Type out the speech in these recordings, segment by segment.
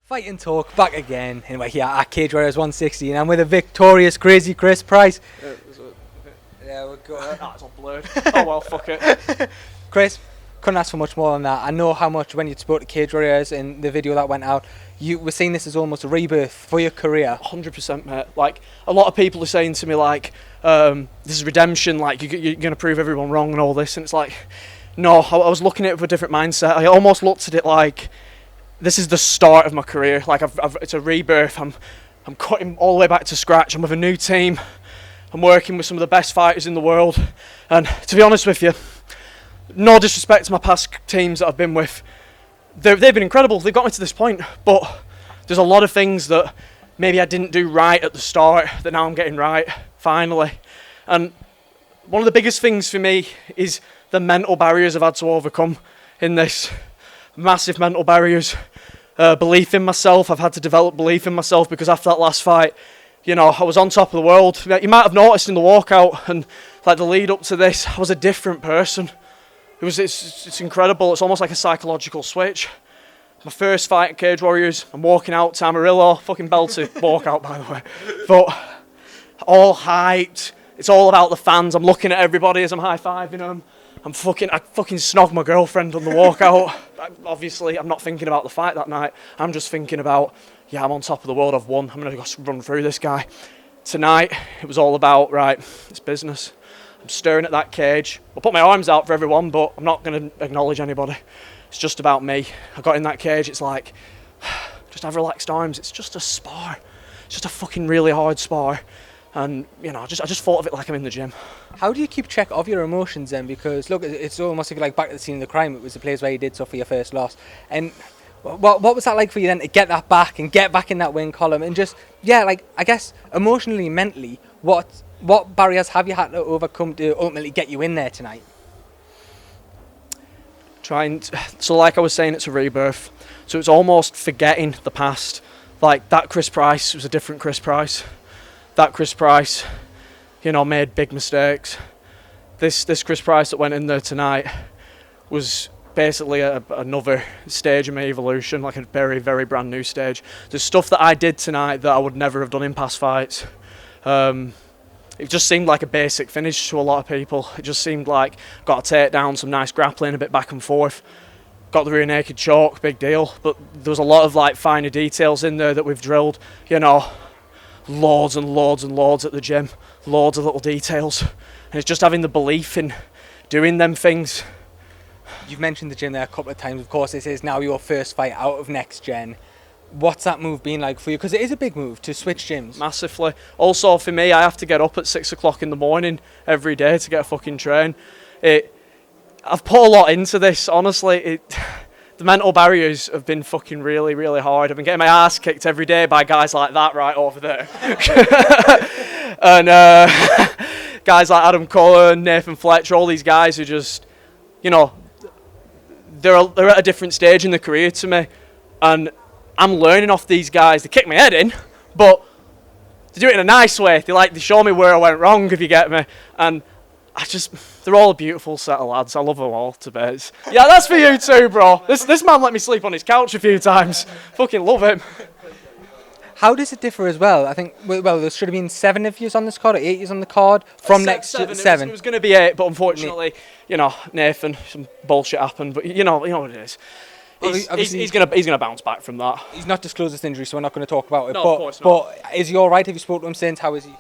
Fight and Talk back again, and we're here at CW160, and I'm with a victorious Crazy Chris Price. Yeah, we're good. It's all blurred. Oh well, fuck it. Chris, couldn't ask for much more than that. I know how much when you spoke to Cage Warriors in the video that went out, you were seeing this as almost a rebirth for your career. 100%, mate. Like, a lot of people are saying to me, like, this is redemption, like, you're going to prove everyone wrong and all this, and it's like, no, I was looking at it with a different mindset. I almost looked at it like, this is the start of my career. Like, it's a rebirth. I'm cutting all the way back to scratch. I'm with a new team. I'm working with some of the best fighters in the world. And to be honest with you, no disrespect to my past teams that I've been with, they've been incredible. They've got me to this point. But there's a lot of things that maybe I didn't do right at the start that now I'm getting right, finally. And one of the biggest things for me is the mental barriers I've had to overcome in this. Massive mental barriers. Belief in myself. I've had to develop belief in myself because after that last fight, you know, I was on top of the world. You might have noticed in the walkout and like the lead up to this, I was a different person. It's incredible. It's almost like a psychological switch. My first fight at Cage Warriors, I'm walking out to Amarillo, fucking belted walkout by the way, but all hyped. It's all about the fans. I'm looking at everybody as I'm high-fiving them. I fucking snogged my girlfriend on the walkout. Obviously, I'm not thinking about the fight that night. I'm just thinking about, yeah, I'm on top of the world. I've won. I'm going to go run through this guy. Tonight, it was all about, right, it's business. I'm staring at that cage. I'll put my arms out for everyone, but I'm not going to acknowledge anybody. It's just about me. I got in that cage. It's like, just have relaxed arms. It's just a spar. It's just a fucking really hard spar. And, you know, I just thought of it like I'm in the gym. How do you keep track of your emotions then? Because, look, it's almost like back to the scene of the crime. It was the place where you did so for your first loss. And what was that like for you then to get that back and get back in that win column? And just, yeah, like, I guess, emotionally, mentally, what barriers have you had to overcome to ultimately get you in there tonight? So like I was saying, it's a rebirth. So it's almost forgetting the past. Like, that Chris Price was a different Chris Price. That Chris Price, you know, made big mistakes. This Chris Price that went in there tonight was basically another stage of my evolution, like a very, very brand new stage. There's stuff that I did tonight that I would never have done in past fights. It just seemed like a basic finish to a lot of people. It just seemed like got a takedown, some nice grappling, a bit back and forth. Got the rear naked choke, big deal. But there was a lot of like finer details in there that we've drilled, you know. Loads and loads and loads at the gym, loads of little details, and it's just having the belief in doing them things. You've mentioned the gym there a couple of times. Of course, this is now your first fight out of next gen. What's that move been like for you? Because it is a big move to switch gyms. Massively. Also for me, I have to get up at 6 o'clock in the morning every day to get a fucking train. I've put a lot into this, honestly. The mental barriers have been fucking really, really hard. I've been getting my ass kicked every day by guys like that right over there. And guys like Adam Cullen, Nathan Fletcher, all these guys who just, you know, they're at a different stage in their career to me. And I'm learning off these guys. They kick my head in, but they do it in a nice way. They show me where I went wrong, if you get me. And they're all a beautiful set of lads. I love them all to bits. Yeah, that's for you too, bro. This man let me sleep on his couch a few times. Fucking love him. How does it differ as well? I think, well, there should have been 7 of you on this card, or 8 of you on the card from next to 7. It was going to be 8, but unfortunately, you know, Nathan, some bullshit happened. But you know what it is. He's gonna bounce back from that. He's not disclosed this injury, so we're not going to talk about it. No, of course not. But is he all right? Have you spoken to him since? How is he?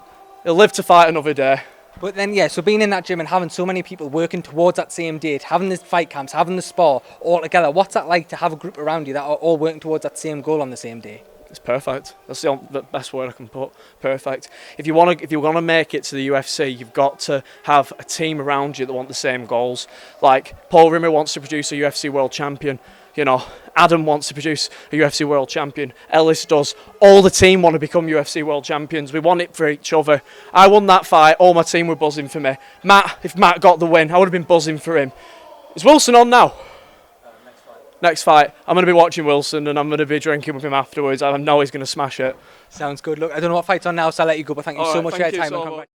He'll live to fight another day. But then, yeah, so being in that gym and having so many people working towards that same date, having the fight camps, having the spar all together, what's that like to have a group around you that are all working towards that same goal on the same day? It's perfect. That's the best word I can put. Perfect. If you want to make it to the UFC, you've got to have a team around you that want the same goals. Like Paul Rimmer wants to produce a UFC world champion. You know, Adam wants to produce a UFC world champion. Ellis does. All the team want to become UFC world champions. We want it for each other. I won that fight. All my team were buzzing for me. If Matt got the win, I would have been buzzing for him. Is Wilson on now? Next fight. I'm going to be watching Wilson and I'm going to be drinking with him afterwards. I know he's going to smash it. Sounds good. Look, I don't know what fight's on now, so I'll let you go, but thank you so much for your time.